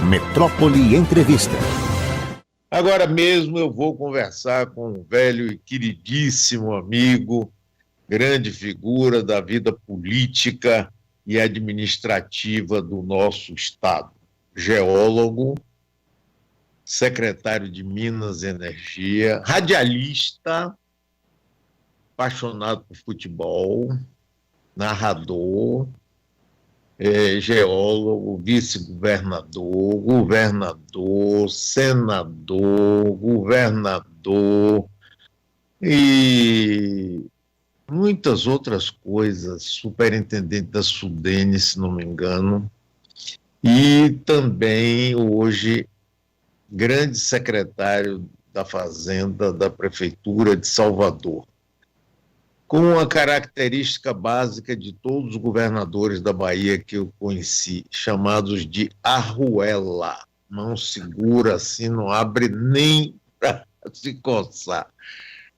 Metrópole Entrevista. Agora mesmo eu vou conversar com um velho e queridíssimo amigo, grande figura da vida política e administrativa do nosso estado, geólogo, secretário de Minas e Energia, radialista, apaixonado por futebol, narrador, geólogo, vice-governador, governador, senador, governador e muitas outras coisas, superintendente da Sudene, se não me engano, e também hoje grande secretário da Fazenda da Prefeitura de Salvador, com uma característica básica de todos os governadores da Bahia que eu conheci, chamados de arruela. Não segura assim, não abre nem para se coçar.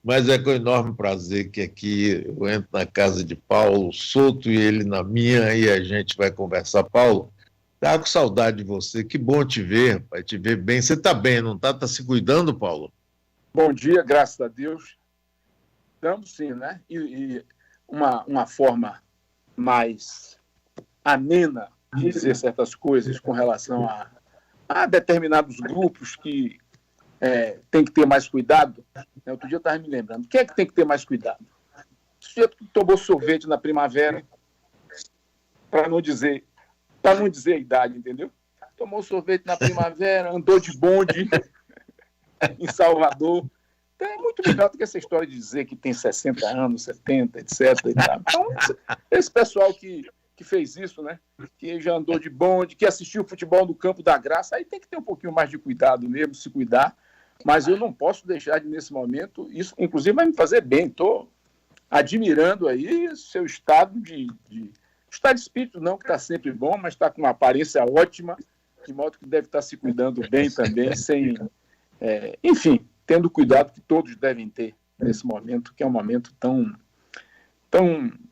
Mas é com enorme prazer que aqui eu entro na casa de Paulo Souto e ele na minha, e a gente vai conversar. Paulo, tá com saudade de você, que bom te ver, vai te ver bem. Você está bem, não está? Está se cuidando, Paulo? Bom dia, graças a Deus. Estamos sim, né? E uma forma mais amena de dizer certas coisas com relação a determinados grupos que tem que ter mais cuidado. Outro dia eu estava me lembrando. Quem é que tem que ter mais cuidado? O sujeito que tomou sorvete na primavera, para não dizer a idade, entendeu? Tomou sorvete na primavera, andou de bonde em Salvador. Então, é muito melhor do que essa história de dizer que tem 60 anos, 70, etc. E tal. Então, esse pessoal que fez isso, né? Que já andou de bonde, que assistiu o futebol no Campo da Graça, aí tem que ter um pouquinho mais de cuidado mesmo, se cuidar. Mas eu não posso deixar de, nesse momento, isso inclusive vai me fazer bem. Estou admirando aí seu estado estado de espírito, não, que está sempre bom, mas está com uma aparência ótima, de modo que deve estar se cuidando bem também, enfim, tendo o cuidado que todos devem ter nesse momento, que é um momento tão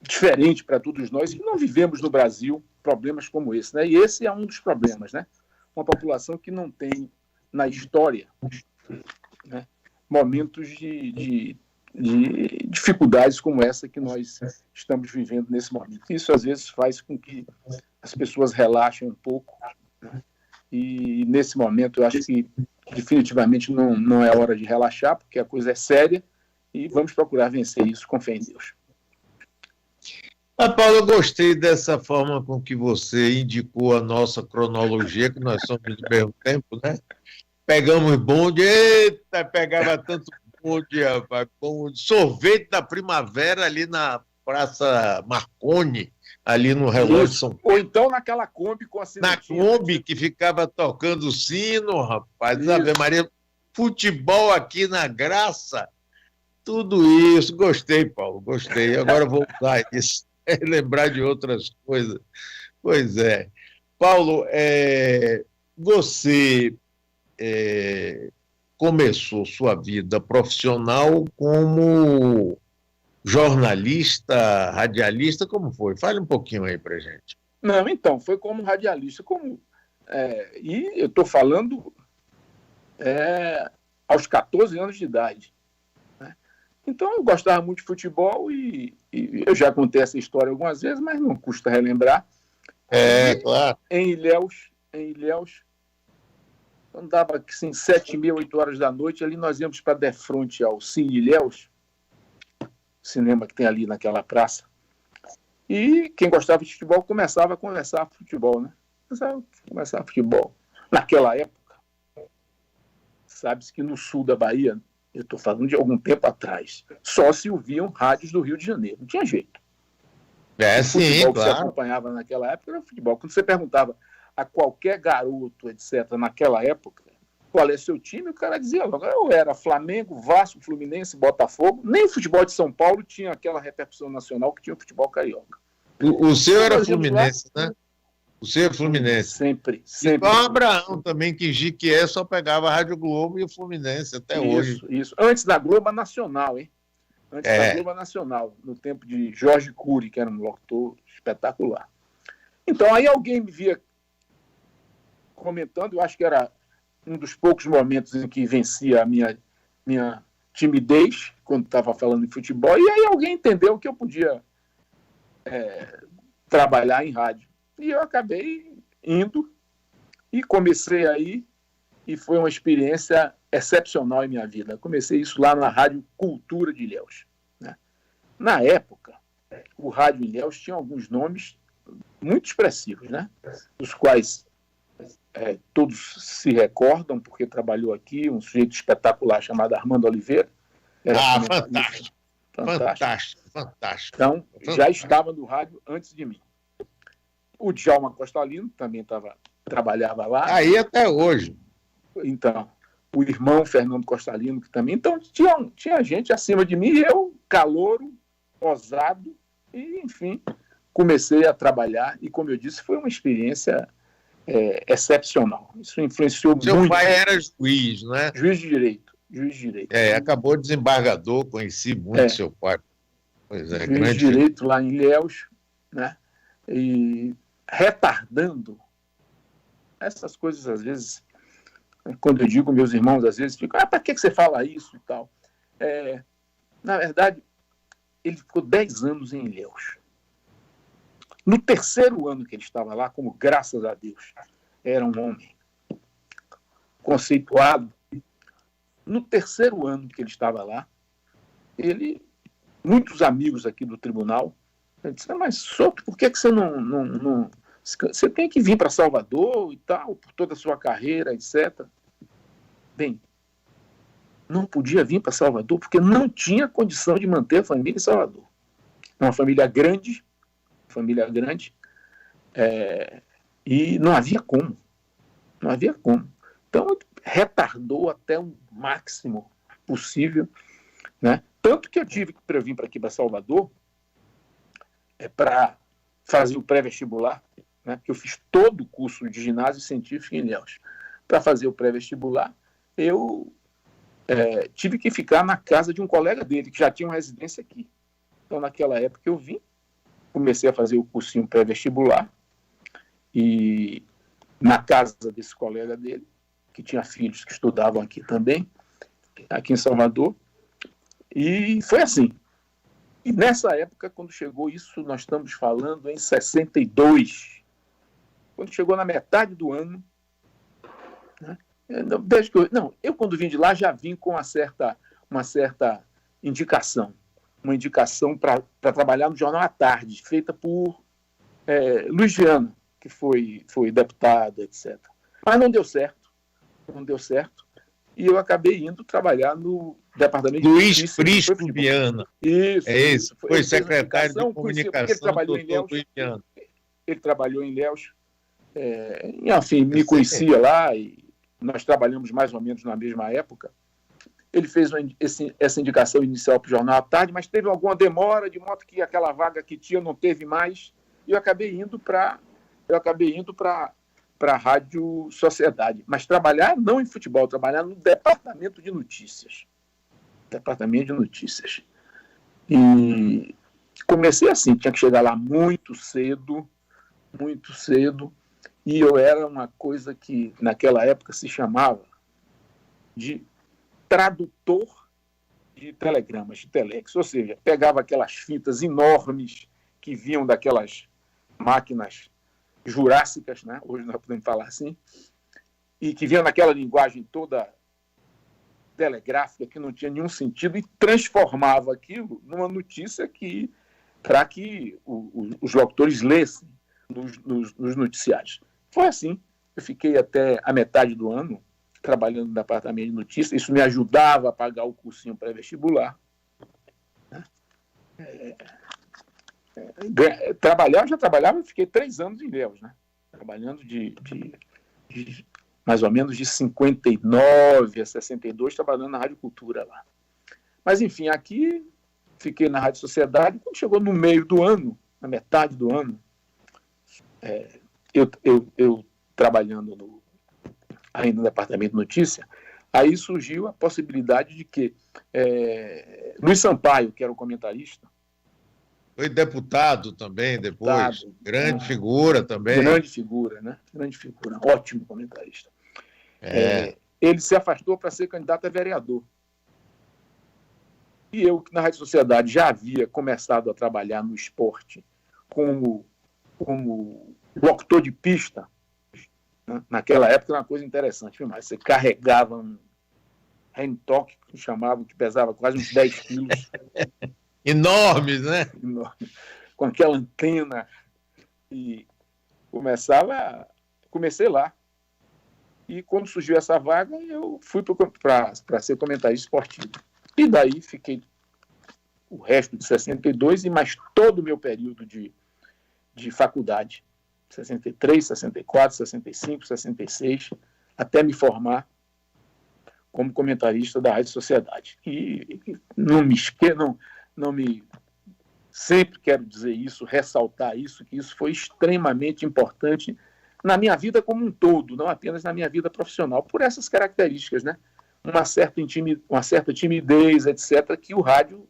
diferente para todos nós, e não vivemos no Brasil problemas como esse, né? E esse é um dos problemas, né? Uma população que não tem na história, né, momentos de dificuldades como essa que nós estamos vivendo nesse momento. Isso, às vezes, faz com que as pessoas relaxem um pouco, né? E, nesse momento, eu acho que definitivamente não é hora de relaxar, porque a coisa é séria e vamos procurar vencer isso com fé em Deus. Paulo, eu gostei dessa forma com que você indicou a nossa cronologia, que nós somos do mesmo tempo, né? Pegamos bonde, eita, pegava tanto bonde, rapaz, bonde, sorvete da primavera ali na Praça Marconi, ali no Relógio de São Paulo. Ou então naquela Kombi com a sinetinha. Na Kombi que ficava tocando sino, rapaz, Ave Maria, futebol aqui na Graça, tudo isso. Gostei, Paulo, gostei. Agora vou usar isso, lembrar de outras coisas. Pois é. Paulo, você começou sua vida profissional como jornalista, radialista, como foi? Fale um pouquinho aí pra gente. Não, então, foi como radialista, e eu estou falando aos 14 anos de idade, né? Então, eu gostava muito de futebol e eu já contei essa história algumas vezes, mas não custa relembrar. Claro. Em Ilhéus, andava assim, 7h30, 8 horas da noite, ali nós íamos para defronte ao Cine Ilhéus, cinema que tem ali naquela praça, e quem gostava de futebol começava a conversar futebol, né? Começava futebol. Naquela época, sabe-se que no sul da Bahia, eu estou falando de algum tempo atrás, só se ouviam rádios do Rio de Janeiro, não tinha jeito. O futebol que se acompanhava naquela época era o futebol. Quando você perguntava a qualquer garoto, etc., naquela época, qual é seu time, o cara dizia logo, eu era Flamengo, Vasco, Fluminense, Botafogo. Nem o futebol de São Paulo tinha aquela repercussão nacional que tinha o futebol carioca. O seu era Fluminense, né? O seu é Fluminense. Sempre. Igual o Abraão também, que Jiquié só pegava a Rádio Globo e o Fluminense até hoje. Isso. Antes da Globo Nacional, hein? Antes da Globo Nacional, no tempo de Jorge Cury, que era um locutor espetacular. Então, aí alguém me via comentando, eu acho que era um dos poucos momentos em que vencia a minha timidez, quando estava falando em futebol, e aí alguém entendeu que eu podia trabalhar em rádio. E eu acabei indo e comecei aí, e foi uma experiência excepcional em minha vida. Comecei isso lá na Rádio Cultura de Ilhéus, né? Na época, o rádio em Ilhéus tinha alguns nomes muito expressivos, né? Dos quais todos se recordam, porque trabalhou aqui um sujeito espetacular chamado Armando Oliveira. Fantástico. Então, já estava no rádio antes de mim. O Djalma Costalino também trabalhava lá. Aí até hoje. Então, o irmão Fernando Costalino, que também. Então, tinha gente acima de mim, e eu, calouro, ousado, e, enfim, comecei a trabalhar. E, como eu disse, foi uma experiência excepcional. Isso influenciou muito. Seu pai era juiz, né? Juiz de direito. Acabou desembargador, conheci muito seu pai. Pois é, juiz de direito lá em Ilhéus, né? E retardando essas coisas, às vezes, quando eu digo, meus irmãos, às vezes, ficam, para que você fala isso e tal? Na verdade, ele ficou 10 anos em Ilhéus. No terceiro ano que ele estava lá, como graças a Deus, era um homem conceituado, no terceiro ano que ele estava lá, muitos amigos aqui do tribunal, disseram, mas Souto, por que você não você tem que vir para Salvador e tal, por toda a sua carreira, etc. Bem, não podia vir para Salvador porque não tinha condição de manter a família em Salvador. Uma família grande, e não havia como. Então, retardou até o máximo possível, né? Tanto que eu tive que vir para aqui, para Salvador, para fazer o pré-vestibular, né? Porque eu fiz todo o curso de ginásio científico em Ilhéus. Para fazer o pré-vestibular, eu tive que ficar na casa de um colega dele, que já tinha uma residência aqui. Então, naquela época, eu vim, comecei a fazer o cursinho pré-vestibular, e na casa desse colega dele, que tinha filhos que estudavam aqui também, aqui em Salvador, e foi assim. E nessa época, quando chegou isso, nós estamos falando em 62, quando chegou na metade do ano, né? Eu quando vim de lá já vim com uma certa indicação, uma indicação para trabalhar no Jornal à Tarde, feita por Luiz Viana, que foi deputado, etc. Mas não deu certo, e eu acabei indo trabalhar no departamento de Luiz Prisco Viana. Isso. Foi secretário de comunicação do doutor Luiz Viana. Ele trabalhou em Ilhéus, enfim, me conhecia lá, e nós trabalhamos mais ou menos na mesma época. Ele fez essa indicação inicial para o Jornal à Tarde, mas teve alguma demora, de modo que aquela vaga que tinha não teve mais, e eu acabei indo para a Rádio Sociedade, mas trabalhar não em futebol, trabalhar no departamento de notícias. E comecei assim, tinha que chegar lá muito cedo, e eu era uma coisa que naquela época se chamava de tradutor de telegramas, de telex, ou seja, pegava aquelas fitas enormes que vinham daquelas máquinas jurássicas, né? Hoje nós podemos falar assim, e que vinham naquela linguagem toda telegráfica que não tinha nenhum sentido, e transformava aquilo numa notícia para que os locutores lessem nos noticiários. Foi assim. Eu fiquei até a metade do ano trabalhando no departamento de notícias. Isso me ajudava a pagar o cursinho pré-vestibular. Eu já trabalhava, fiquei 3 anos em Ilhéus, né? Trabalhando de mais ou menos de 59 a 62, trabalhando na Rádio Cultura lá. Mas, enfim, aqui fiquei na Rádio Sociedade. Quando chegou no meio do ano, na metade do ano, eu trabalhando ainda no departamento de notícia, aí surgiu a possibilidade de que Luiz Sampaio, que era o comentarista, Foi deputado também depois, Deputado, grande figura também. Grande figura, né? Grande figura, ótimo comentarista. É. Ele se afastou para ser candidato a vereador. E eu, que na Rádio Sociedade já havia começado a trabalhar no esporte como locutor de pista, né? Naquela época era uma coisa interessante, mas você carregava um handtalk, que chamavam, que pesava quase uns 10 quilos. Enormes, né? Com aquela antena. E comecei lá. E quando surgiu essa vaga, eu fui para ser comentarista esportivo. E daí fiquei o resto de 62 e mais todo o meu período de faculdade, 63, 64, 65, 66, até me formar como comentarista da Rádio Sociedade. E não me sempre quero dizer isso, ressaltar isso, que isso foi extremamente importante na minha vida como um todo, não apenas na minha vida profissional, por essas características, né? Uma certa timidez, etc., que o rádio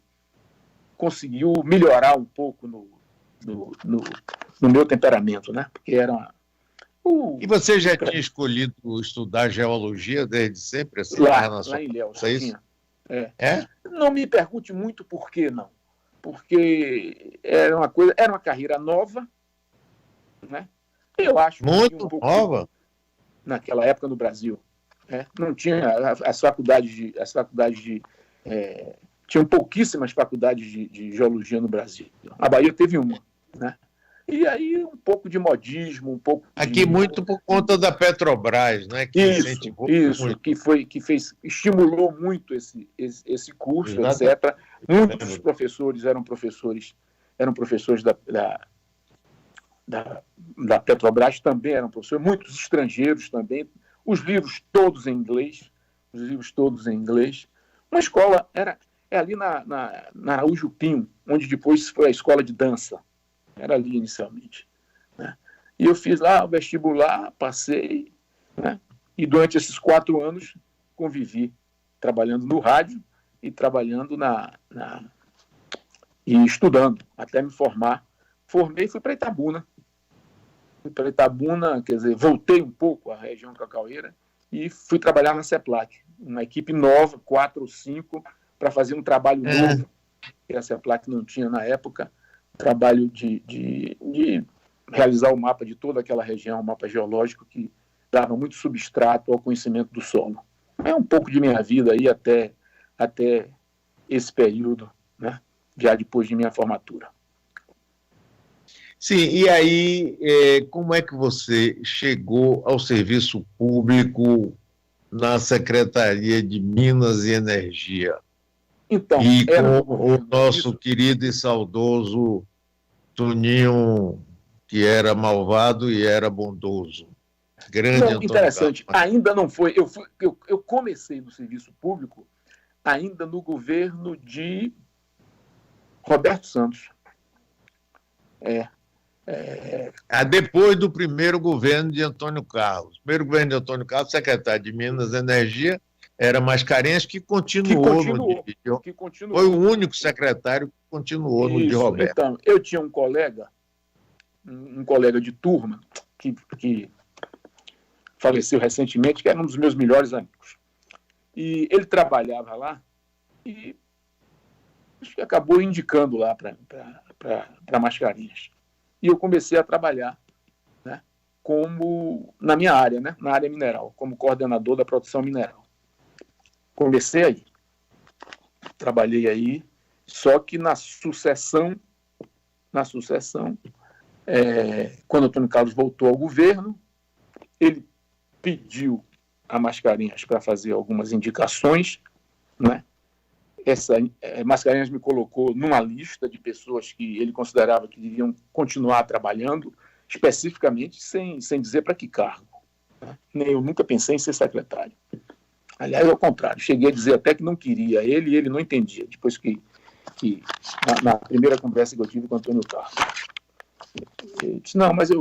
conseguiu melhorar um pouco no meu temperamento, né? Porque era E você já tinha escolhido estudar geologia desde sempre? Assim, lá em Ilhéus. É? Não me pergunte muito por que não. Porque era uma carreira nova, né? Eu acho que muito nova naquela época no Brasil. Não tinha as faculdades tinham pouquíssimas faculdades de geologia no Brasil. A Bahia teve uma, né? E aí um pouco de modismo, um pouco aqui muito por conta da Petrobras, né? Que isso, que estimulou muito esse curso, exatamente, etc. Muitos dos professores eram professores da Petrobras, também eram professores, muitos estrangeiros também, os livros todos em inglês. Uma escola é ali na Araújo Pinho, onde depois foi a escola de dança. Era ali inicialmente, né? E eu fiz lá o vestibular, passei, né? E durante esses 4 anos convivi trabalhando no rádio e trabalhando e estudando até me formar. Formei e fui para Itabuna. Quer dizer, voltei um pouco à região cacaueira e fui trabalhar na CEPLAC, uma equipe nova, 4 ou 5, para fazer um trabalho novo, que a CEPLAC não tinha na época, trabalho de realizar o mapa de toda aquela região, um mapa geológico que dava muito substrato ao conhecimento do solo. É um pouco de minha vida aí até esse período, né, já depois de minha formatura. Sim, e aí, como é que você chegou ao serviço público na Secretaria de Minas e Energia? Então, e com o nosso querido e saudoso Toninho, que era malvado e era bondoso. Grande Antônio interessante, Carlos. Ainda não foi. Eu comecei no serviço público ainda no governo de Roberto Santos. Depois do primeiro governo de Antônio Carlos. Primeiro governo de Antônio Carlos, secretário de Minas e Energia, era Mascarenhas, que continuou. Foi o único secretário que continuou no de Roberto. Então, eu tinha um colega de turma, que faleceu recentemente, que era um dos meus melhores amigos. E ele trabalhava lá e acho que acabou indicando lá para Mascarenhas. E eu comecei a trabalhar, né, na minha área, né, na área mineral, como coordenador da produção mineral. Comecei aí, trabalhei aí, só que na sucessão, quando Antônio Carlos voltou ao governo, ele pediu a Mascarenhas para fazer algumas indicações, né? Mascarenhas me colocou numa lista de pessoas que ele considerava que deviam continuar trabalhando, especificamente sem dizer para que cargo, né? Eu nunca pensei em ser secretário. Aliás, ao contrário, cheguei a dizer até que não queria ele e ele não entendia, depois que na primeira conversa que eu tive com o Antônio Carlos. Eu disse, não, mas ele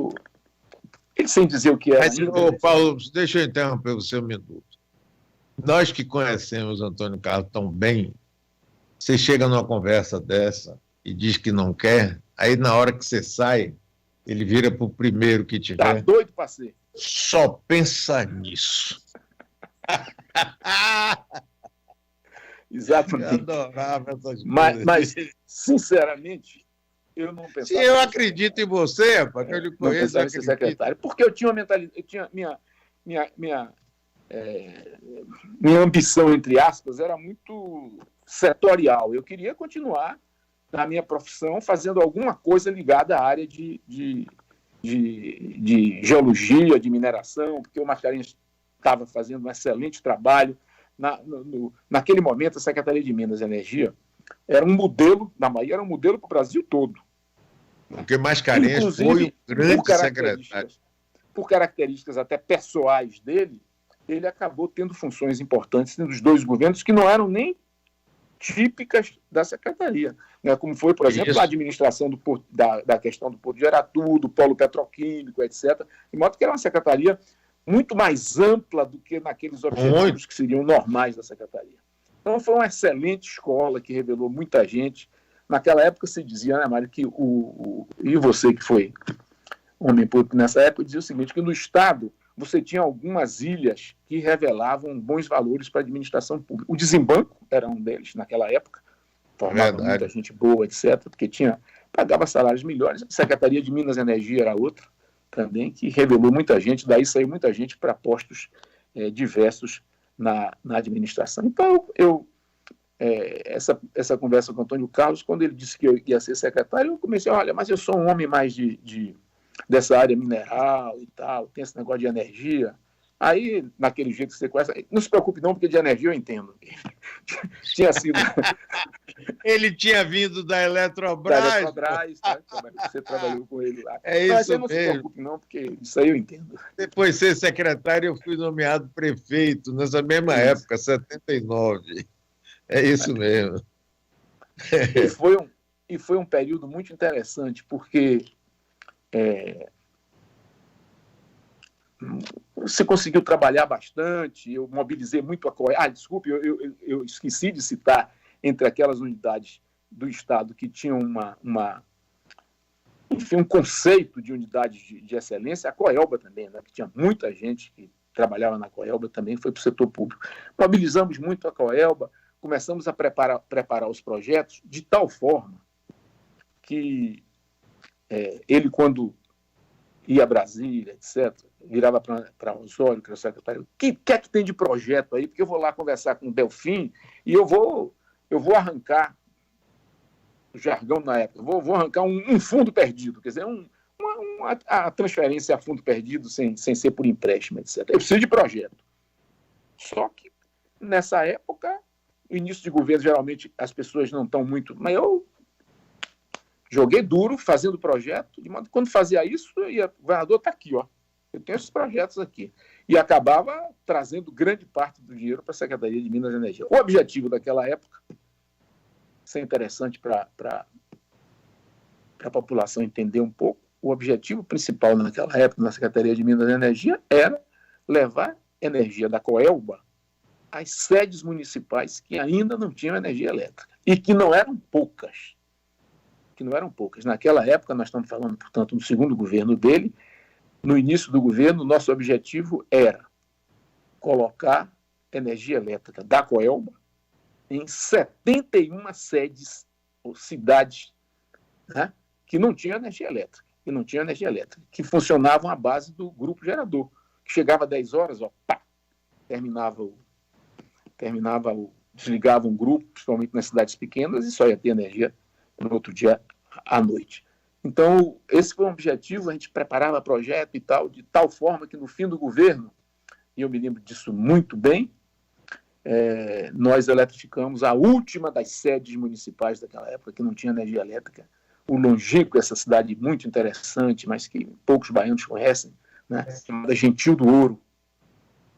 sem dizer o que era. Mas, Paulo, deixa eu interromper você um minuto. Nós que conhecemos o Antônio Carlos tão bem, você chega numa conversa dessa e diz que não quer, aí na hora que você sai, ele vira para o primeiro que Tá tiver. doido para ser. Só pensa nisso. Eu Exatamente. adorava essas coisas. Mas, sinceramente, eu não pensava. Se eu acredito em você, rapaz, que eu lhe não conheço, eu pensava em ser acredito. secretário, porque eu tinha uma mentalidade, eu tinha minha ambição, entre aspas, era muito setorial. Eu queria continuar na minha profissão fazendo alguma coisa ligada à área de geologia, de mineração, porque o Mascarenhas estava fazendo um excelente trabalho. Naquele momento, a Secretaria de Minas e Energia era um modelo, na Bahia, era um modelo para o Brasil todo. Porque Mascarenhas foi um grande secretário. Por características até pessoais dele, ele acabou tendo funções importantes nos dois governos que não eram nem típicas da secretaria, né? Como foi, por exemplo, a administração da questão do Porto de Aratu, do polo petroquímico, etc. De modo que era uma secretaria muito mais ampla do que naqueles objetivos que seriam normais da secretaria. Então, foi uma excelente escola que revelou muita gente. Naquela época se dizia, né, Mário, que e você que foi homem público nessa época, dizia o seguinte, que no Estado você tinha algumas ilhas que revelavam bons valores para a administração pública. O Desembanco era um deles naquela época, formava muita gente boa, etc., porque pagava salários melhores. A Secretaria de Minas e Energia era outra também, que revelou muita gente, daí saiu muita gente para postos diversos na administração. Então, essa conversa com o Antônio Carlos, quando ele disse que eu ia ser secretário, eu comecei, olha, mas eu sou um homem mais dessa área mineral e tal, tem esse negócio de energia. Aí, naquele jeito que você conhece, não se preocupe não, porque de energia eu entendo. Tinha sido... Ele tinha vindo da Eletrobras. Da Eletrobras, tá? Você trabalhou com ele lá. É isso mesmo. Não se preocupe não, porque isso aí eu entendo. Depois de ser secretário, eu fui nomeado prefeito, nessa mesma época, 79. É isso mesmo. E foi um período muito interessante, porque você conseguiu trabalhar bastante, eu mobilizei muito a COELBA. Desculpe, eu esqueci de citar, entre aquelas unidades do Estado que tinham um conceito de unidade de excelência, a COELBA também, né, que tinha muita gente que trabalhava na COELBA, também foi para o setor público. Mobilizamos muito a COELBA, começamos a preparar os projetos de tal forma que ele, quando ia a Brasília, etc., virava para Osório, que era o secretário, o que é que tem de projeto aí? Porque eu vou lá conversar com o Delfim e eu vou arrancar, o jargão na época, vou arrancar um fundo perdido, quer dizer, a transferência a fundo perdido sem ser por empréstimo, etc. Eu preciso de projeto. Só que, nessa época, no início de governo, geralmente as pessoas não estão muito... Mas eu joguei duro fazendo projeto, de modo que quando fazia isso, o governador está aqui, ó. Eu tenho esses projetos aqui. E acabava trazendo grande parte do dinheiro para a Secretaria de Minas e Energia. O objetivo daquela época, isso é interessante para a população entender um pouco, o objetivo principal naquela época na Secretaria de Minas e Energia era levar energia da COELBA às sedes municipais que ainda não tinham energia elétrica e que não eram poucas. Naquela época, nós estamos falando, portanto, no segundo governo dele, no início do governo, nosso objetivo era colocar energia elétrica da COELBA em 71 sedes ou cidades, né, que não tinham energia elétrica, que funcionavam à base do grupo gerador, que chegava às 10 horas, ó, pá, desligava um grupo, principalmente nas cidades pequenas, e só ia ter energia no outro dia à noite. Então, esse foi um objetivo, a gente preparava projeto e tal, de tal forma que no fim do governo, e eu me lembro disso muito bem, nós eletrificamos a última das sedes municipais daquela época, que não tinha energia elétrica, o Longico, essa cidade muito interessante, mas que poucos baianos conhecem, né, chamada Gentil do Ouro.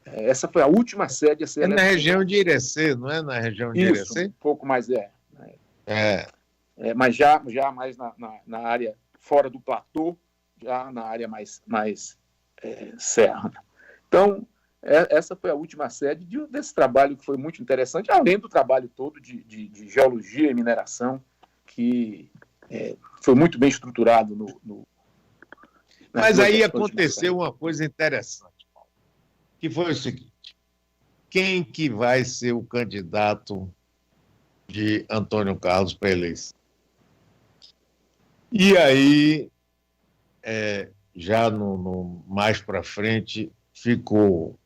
Essa foi a última sede a ser eletrificada. Na região de Irecê, não é na região de Irecê? Isso, um pouco mais mas já mais na área fora do platô, já na área mais serrana. Então, essa foi a última sede desse trabalho que foi muito interessante, além do trabalho todo de geologia e mineração, que foi muito bem estruturado Mas aí aconteceu uma coisa interessante, Paulo, que foi o seguinte: quem que vai ser o candidato de Antônio Carlos para a eleição? E aí, já mais para frente, ficou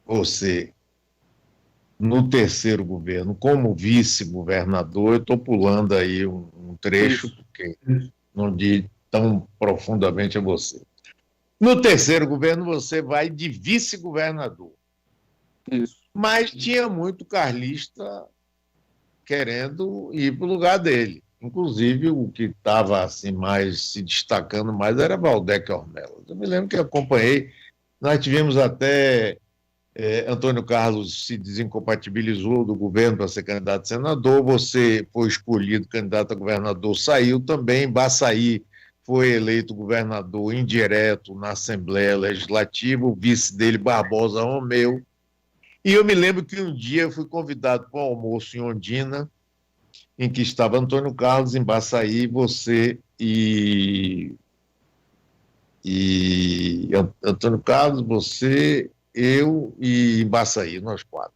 você no terceiro governo como vice-governador. Eu estou pulando aí um trecho, porque não diz tão profundamente a você. No terceiro governo, você vai de vice-governador. Isso. Mas tinha muito carlista querendo ir para o lugar dele. Inclusive, o que estava assim, se destacando mais era Valdec Ornelas. Eu me lembro que acompanhei, nós tivemos até Antônio Carlos se desincompatibilizou do governo para ser candidato a senador, você foi escolhido candidato a governador, saiu também, Baçaí foi eleito governador indireto na Assembleia Legislativa, o vice dele, Barbosa Romeu. E eu me lembro que um dia eu fui convidado para um almoço em Ondina, em que estava Antônio Carlos, em Baçaí, você e Antônio Carlos, você, eu e em Baçaí, nós quatro,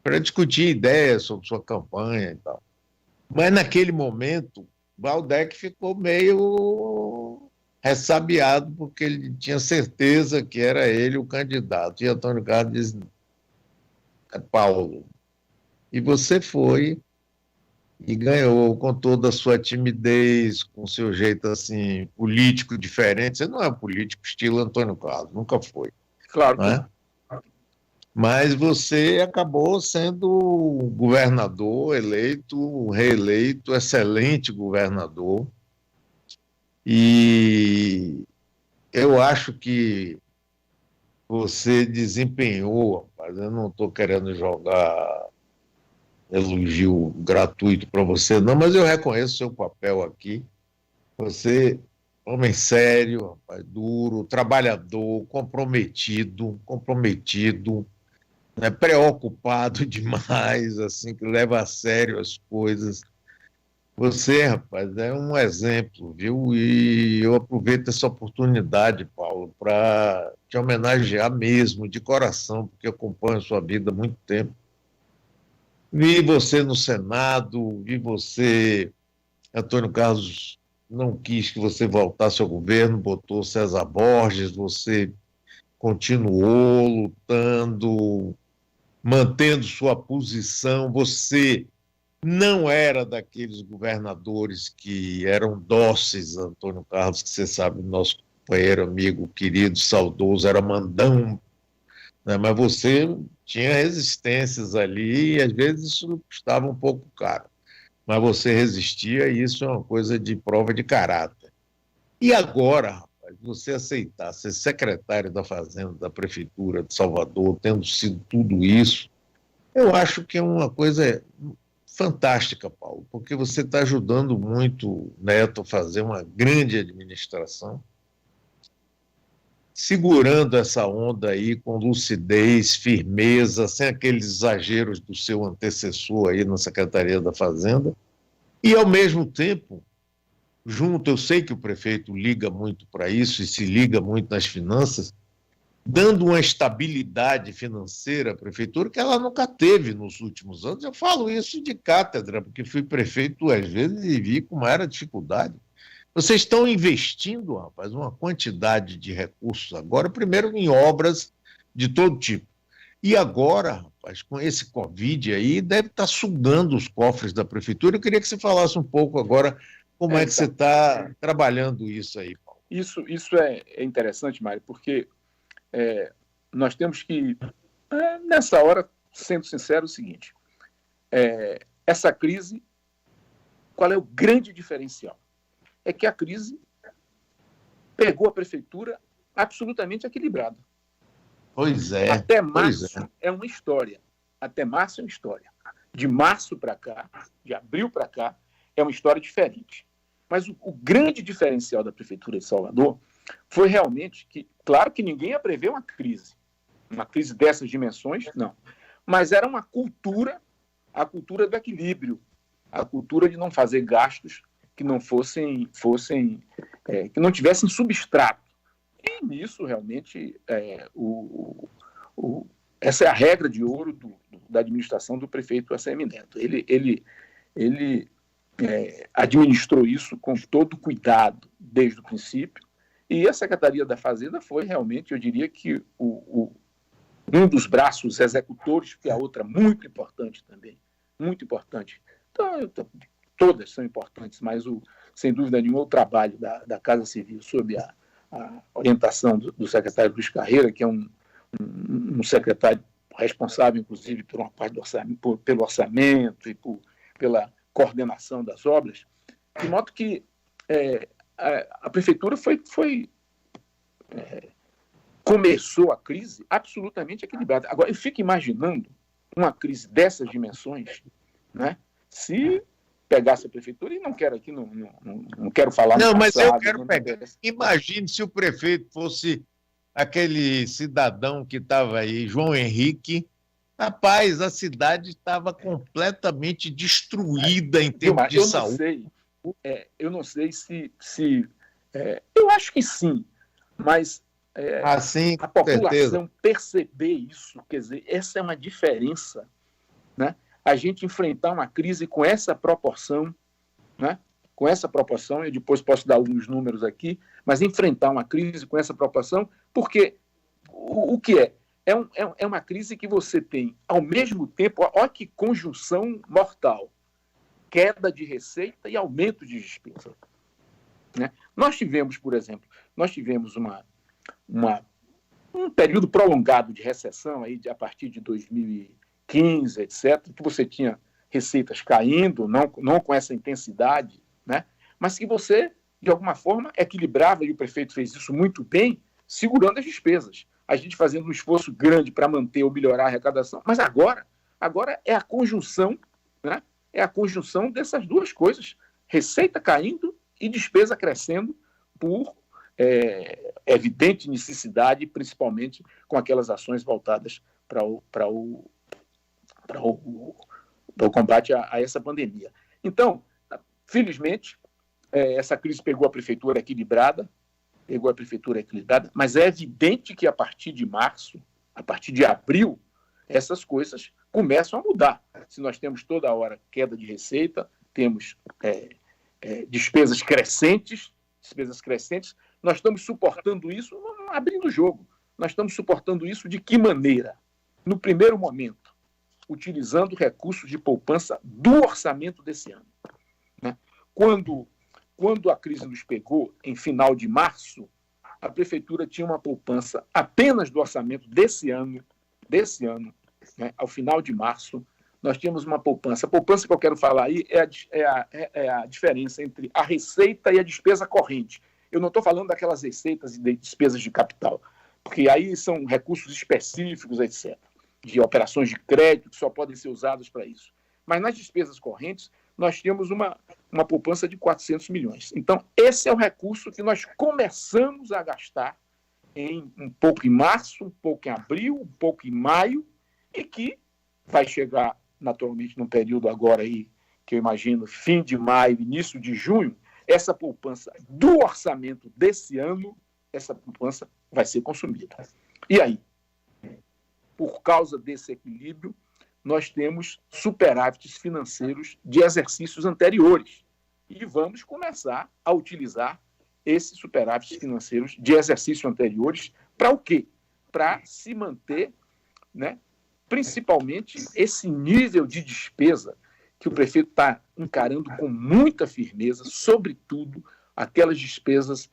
para discutir ideias sobre sua campanha e tal. Mas naquele momento, Valdec ficou meio ressabiado, porque ele tinha certeza que era ele o candidato. E Antônio Carlos disse: Paulo, e você foi e ganhou com toda a sua timidez, com seu jeito assim político diferente. Você não é um político estilo Antônio Carlos, nunca foi. Claro. Não é? Mas você acabou sendo governador, eleito, reeleito, excelente governador. E eu acho que você desempenhou, rapaz, eu não estou querendo jogar elogio gratuito para você, não, mas eu reconheço o seu papel aqui. Você, homem sério, rapaz, duro, trabalhador, comprometido, né, preocupado demais, assim, que leva a sério as coisas. Você, rapaz, é um exemplo, viu? E eu aproveito essa oportunidade, Paulo, para te homenagear mesmo, de coração, porque eu acompanho a sua vida há muito tempo. Vi você no Senado, vi você... Antônio Carlos não quis que você voltasse ao governo, botou César Borges, você continuou lutando, mantendo sua posição. Você não era daqueles governadores que eram dóceis, Antônio Carlos, que você sabe, nosso companheiro, amigo, querido, saudoso, era mandão, né? Mas você tinha resistências ali e às vezes isso custava um pouco caro. Mas você resistia e isso é uma coisa de prova de caráter. E agora, rapaz, você aceitar ser secretário da Fazenda, da Prefeitura de Salvador, tendo sido tudo isso, eu acho que é uma coisa fantástica, Paulo, porque você está ajudando muito o Neto a fazer uma grande administração, segurando essa onda aí com lucidez, firmeza, sem aqueles exageros do seu antecessor aí na Secretaria da Fazenda, e ao mesmo tempo, junto, eu sei que o prefeito liga muito para isso e se liga muito nas finanças, dando uma estabilidade financeira à prefeitura que ela nunca teve nos últimos anos. Eu falo isso de cátedra, porque fui prefeito às vezes e vi como era a dificuldade. Vocês estão investindo, rapaz, uma quantidade de recursos agora, primeiro em obras de todo tipo. E agora, rapaz, com esse Covid aí, deve estar sugando os cofres da prefeitura. Eu queria que você falasse um pouco agora como é que você está trabalhando isso aí, Paulo. Isso é interessante, Mário, porque nós temos que, nessa hora, sendo sincero, é o seguinte, essa crise, qual é o grande diferencial? É que a crise pegou a prefeitura absolutamente equilibrada. Pois é. Até março é uma história. Até março é uma história. De março para cá, de abril para cá, é uma história diferente. Mas o grande diferencial da Prefeitura de Salvador foi realmente que, claro que ninguém ia prever uma crise dessas dimensões, não. Mas era uma cultura, a cultura do equilíbrio, a cultura de não fazer gastos que não que não tivessem substrato. E nisso, realmente, essa é a regra de ouro da administração do prefeito ACM Neto. Ele administrou isso com todo cuidado desde o princípio, e a Secretaria da Fazenda foi realmente, eu diria que, um dos braços executores, que é a outra muito importante também, muito importante. Então, todas são importantes, mas, sem dúvida nenhuma, o trabalho da Casa Civil, sob a orientação do secretário Luiz Carreira, que é um secretário responsável, inclusive, por uma parte pelo orçamento e pela coordenação das obras, de modo que a prefeitura começou a crise absolutamente equilibrada. Agora, eu fico imaginando uma crise dessas dimensões, né, se pegasse a prefeitura, e não quero aqui, não quero falar... Não, mas eu quero pegar. Imagine se o prefeito fosse aquele cidadão que estava aí, João Henrique. Rapaz, a cidade estava completamente destruída em termos de saúde. Eu não sei se eu acho que sim, mas sim, a população certeza. perceber isso, quer dizer, essa é uma diferença, né? A gente enfrentar uma crise com essa proporção, né? Com essa proporção, eu depois posso dar alguns números aqui, mas enfrentar uma crise com essa proporção, porque o que é? É uma crise que você tem, ao mesmo tempo, olha que conjunção mortal, queda de receita e aumento de despesa, né? Nós tivemos, por exemplo, um período prolongado de recessão aí, a partir de 2015, etc., que você tinha receitas caindo, não com essa intensidade, né? Mas que você, de alguma forma, equilibrava, e o prefeito fez isso muito bem, segurando as despesas. A gente fazendo um esforço grande para manter ou melhorar a arrecadação. Mas agora é a conjunção, né? É a conjunção dessas duas coisas, receita caindo e despesa crescendo por evidente necessidade, principalmente com aquelas ações voltadas para o combate a essa pandemia. Então, felizmente, essa crise pegou a prefeitura equilibrada, mas é evidente que a partir de março, a partir de abril, essas coisas começam a mudar. Se nós temos toda hora queda de receita, temos despesas crescentes, nós estamos suportando isso, abrindo o jogo, nós estamos suportando isso de que maneira? No primeiro momento, utilizando recursos de poupança do orçamento desse ano, né? Quando a crise nos pegou, em final de março, a prefeitura tinha uma poupança apenas do orçamento desse ano, né? Ao final de março, nós tínhamos uma poupança. A poupança que eu quero falar aí é a diferença entre a receita e a despesa corrente. Eu não estou falando daquelas receitas e de despesas de capital, porque aí são recursos específicos, etc., de operações de crédito que só podem ser usadas para isso. Mas nas despesas correntes, nós tínhamos uma poupança de 400 milhões. Então, esse é o recurso que nós começamos a gastar um pouco em março, um pouco em abril, um pouco em maio, e que vai chegar, naturalmente, num período agora aí, que eu imagino, fim de maio, início de junho, essa poupança do orçamento desse ano, essa poupança vai ser consumida. E aí? Por causa desse equilíbrio, nós temos superávites financeiros de exercícios anteriores. E vamos começar a utilizar esses superávites financeiros de exercícios anteriores para o quê? Para se manter, né, principalmente esse nível de despesa que o prefeito está encarando com muita firmeza, sobretudo aquelas despesas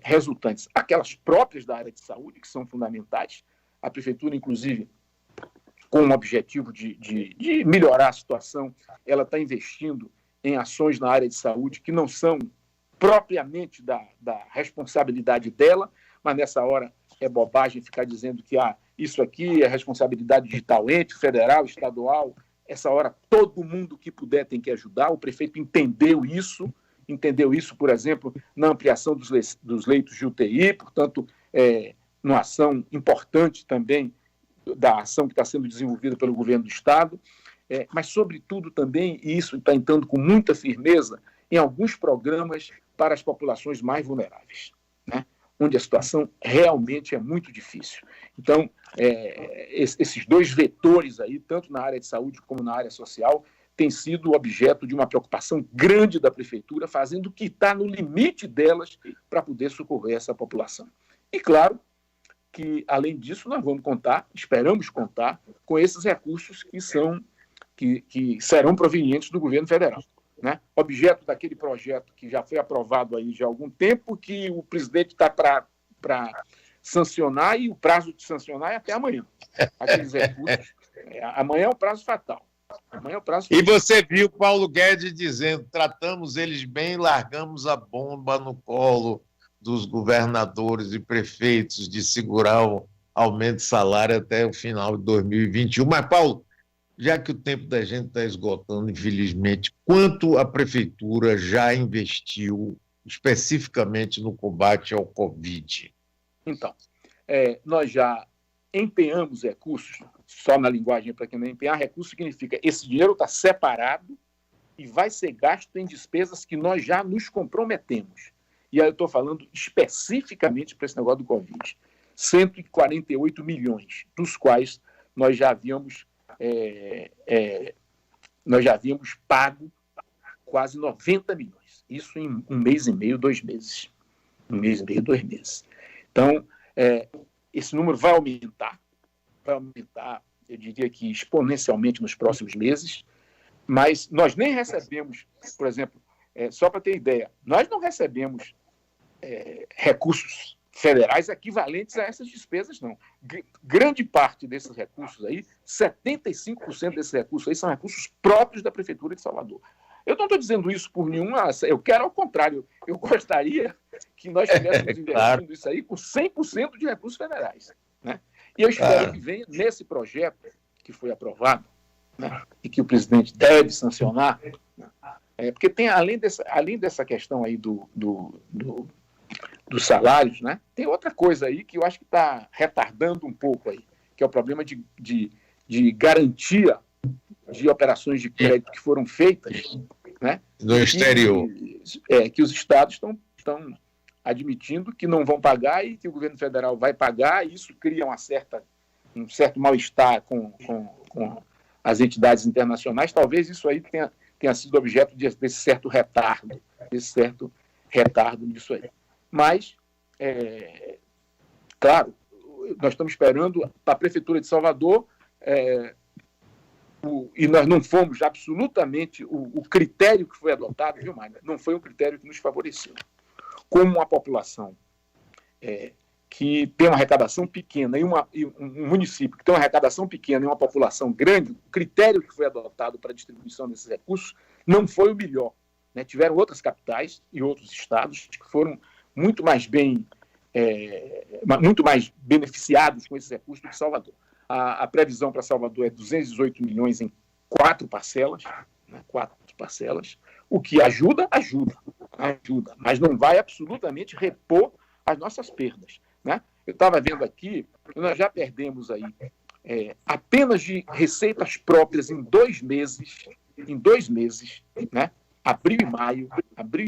resultantes, aquelas próprias da área de saúde, que são fundamentais. A prefeitura, inclusive, com o objetivo de melhorar a situação, ela está investindo em ações na área de saúde que não são propriamente da responsabilidade dela, mas nessa hora é bobagem ficar dizendo que isso aqui é responsabilidade de tal ente, federal, estadual. Essa hora todo mundo que puder tem que ajudar. O prefeito entendeu isso, por exemplo, na ampliação dos leitos de UTI, portanto, numa ação importante também da ação que está sendo desenvolvida pelo governo do Estado. mas, sobretudo, também, e isso está entrando com muita firmeza, em alguns programas para as populações mais vulneráveis, né? Onde a situação realmente é muito difícil. Então, esses dois vetores aí, tanto na área de saúde como na área social, têm sido objeto de uma preocupação grande da Prefeitura, fazendo o que está no limite delas para poder socorrer essa população. E, claro, que, além disso, nós vamos contar, esperamos contar, com esses recursos que serão provenientes do governo federal, né? Objeto daquele projeto que já foi aprovado aí já há algum tempo, que o presidente está para sancionar, e o prazo de sancionar é até amanhã. Aqueles recursos. Amanhã é o prazo fatal. Amanhã é o prazo fatal. E você viu Paulo Guedes dizendo: tratamos eles bem, largamos a bomba no colo dos governadores e prefeitos de segurar o aumento de salário até o final de 2021. Mas, Paulo, já que o tempo da gente está esgotando, infelizmente, quanto a Prefeitura já investiu especificamente no combate ao Covid? Então, nós já empenhamos recursos, só na linguagem para quem não empenhar, recurso significa esse dinheiro está separado e vai ser gasto em despesas que nós já nos comprometemos. E aí eu estou falando especificamente para esse negócio do Covid. 148 milhões, dos quais nós já havíamos pago quase 90 milhões. Isso em 1 mês e meio, 2 meses. 1 mês e meio, 2 meses. Então, esse número vai aumentar, eu diria que exponencialmente nos próximos meses, mas nós nem recebemos, por exemplo, só para ter ideia, nós não recebemos recursos federais equivalentes a essas despesas, não. Grande parte desses recursos aí, 75% desses recursos aí são recursos próprios da Prefeitura de Salvador. Eu não estou dizendo isso por nenhuma... Eu quero ao contrário. Eu gostaria que nós estivéssemos investindo isso aí com 100% de recursos federais, né? E eu espero que venha nesse projeto que foi aprovado, né, e que o presidente deve sancionar, né, porque tem, além dessa questão aí dos salários, né, tem outra coisa aí que eu acho que está retardando um pouco aí, que é o problema de garantia de operações de crédito que foram feitas, né, no exterior. Que os estados estão admitindo que não vão pagar e que o governo federal vai pagar, e isso cria um certo mal-estar com as entidades internacionais. Talvez isso aí tenha sido objeto desse certo retardo nisso aí. Mas, claro, nós estamos esperando para a Prefeitura de Salvador, e nós não fomos absolutamente o critério que foi adotado, viu, Magda? Não foi um critério que nos favoreceu. Como uma população que tem uma arrecadação pequena e um município que tem uma arrecadação pequena e uma população grande, o critério que foi adotado para a distribuição desses recursos não foi o melhor, né? Tiveram outras capitais e outros estados que foram muito mais beneficiados com esses recursos do que Salvador. A previsão para Salvador é 218 milhões em 4 parcelas, né? 4 parcelas, o que ajuda, mas não vai absolutamente repor as nossas perdas, né? Eu estava vendo aqui, nós já perdemos aí, apenas de receitas próprias em 2 meses, né? Abril e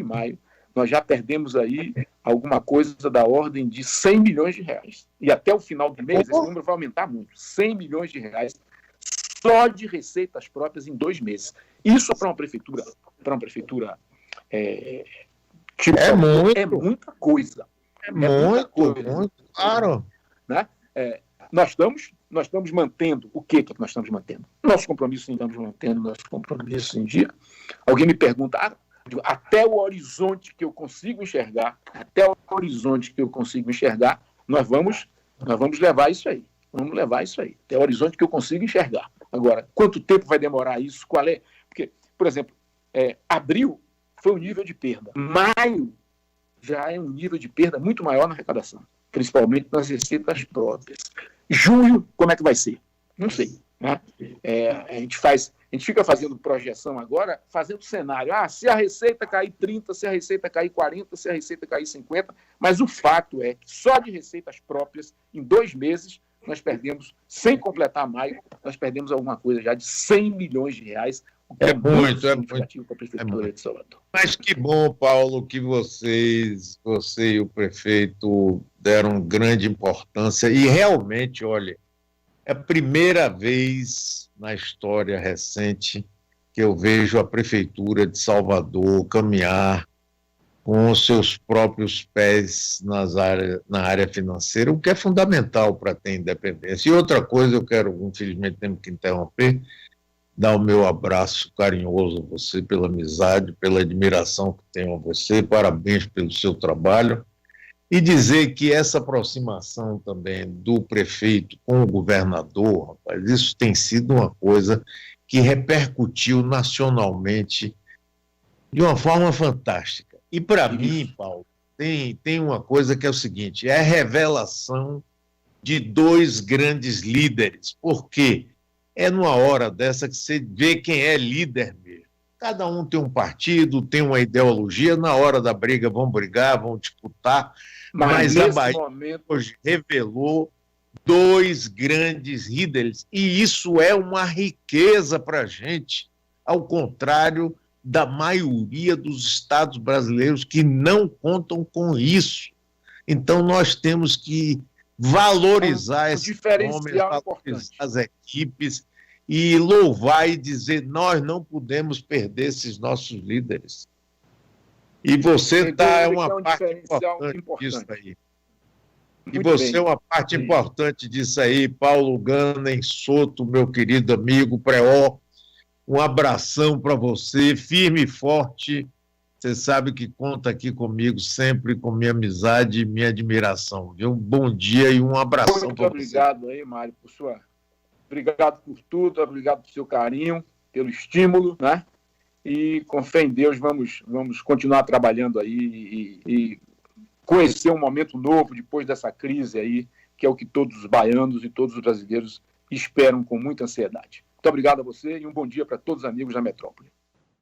maio, nós já perdemos aí alguma coisa da ordem de 100 milhões de reais. E até o final do mês, esse número vai aumentar muito. 100 milhões de reais só de receitas próprias em 2 meses. Isso para uma prefeitura é muita coisa. Muito, claro. Né? Nós estamos mantendo o que nós estamos mantendo? Nosso compromisso em dia. Alguém me pergunta, até o horizonte que eu consigo enxergar, nós vamos levar isso aí. Vamos levar isso aí, até o horizonte que eu consigo enxergar. Agora, quanto tempo vai demorar isso? Qual é? Porque, por exemplo, abril foi um nível de perda. Maio já é um nível de perda muito maior na arrecadação, principalmente nas receitas próprias. Junho, como é que vai ser? Não sei, né? A gente fica fazendo projeção agora, fazendo cenário. Se a receita cair 30, se a receita cair 40, se a receita cair 50, mas o fato é que só de receitas próprias, em 2 meses, nós perdemos, sem completar maio, nós perdemos alguma coisa já de 100 milhões de reais, o que É muito, significativo para a Prefeitura de Salvador. Mas que bom, Paulo, que você e o prefeito deram grande importância. E realmente, olha, é a primeira vez na história recente que eu vejo a Prefeitura de Salvador caminhar com os seus próprios pés na área financeira, o que é fundamental para ter independência. E outra coisa, eu quero, infelizmente, temos que interromper, dar o meu abraço carinhoso a você pela amizade, pela admiração que tenho a você, parabéns pelo seu trabalho, e dizer que essa aproximação também do prefeito com o governador, rapaz, isso tem sido uma coisa que repercutiu nacionalmente de uma forma fantástica. E para mim, Paulo, tem uma coisa que é o seguinte, é a revelação de dois grandes líderes, porque é numa hora dessa que você vê quem é líder mesmo. Cada um tem um partido, tem uma ideologia, na hora da briga vão brigar, vão disputar, mas a Bahia hoje revelou dois grandes líderes, e isso é uma riqueza para a gente, ao contrário da maioria dos estados brasileiros que não contam com isso. Então, nós temos que valorizar esses homens, valorizar as equipes e louvar e dizer, nós não podemos perder esses nossos líderes. E você é uma parte importante disso aí. E você é uma parte importante disso aí, Paulo Ganem Soto, meu querido amigo Preó. Um abração para você, firme e forte. Você sabe que conta aqui comigo sempre, com minha amizade e minha admiração. Viu? Um bom dia e um abração para você. Muito obrigado aí, Mário, obrigado por tudo, obrigado pelo seu carinho, pelo estímulo, né? E com fé em Deus vamos continuar trabalhando aí e conhecer um momento novo depois dessa crise aí, que é o que todos os baianos e todos os brasileiros esperam com muita ansiedade. Muito obrigado a você e um bom dia para todos os amigos da Metrópole.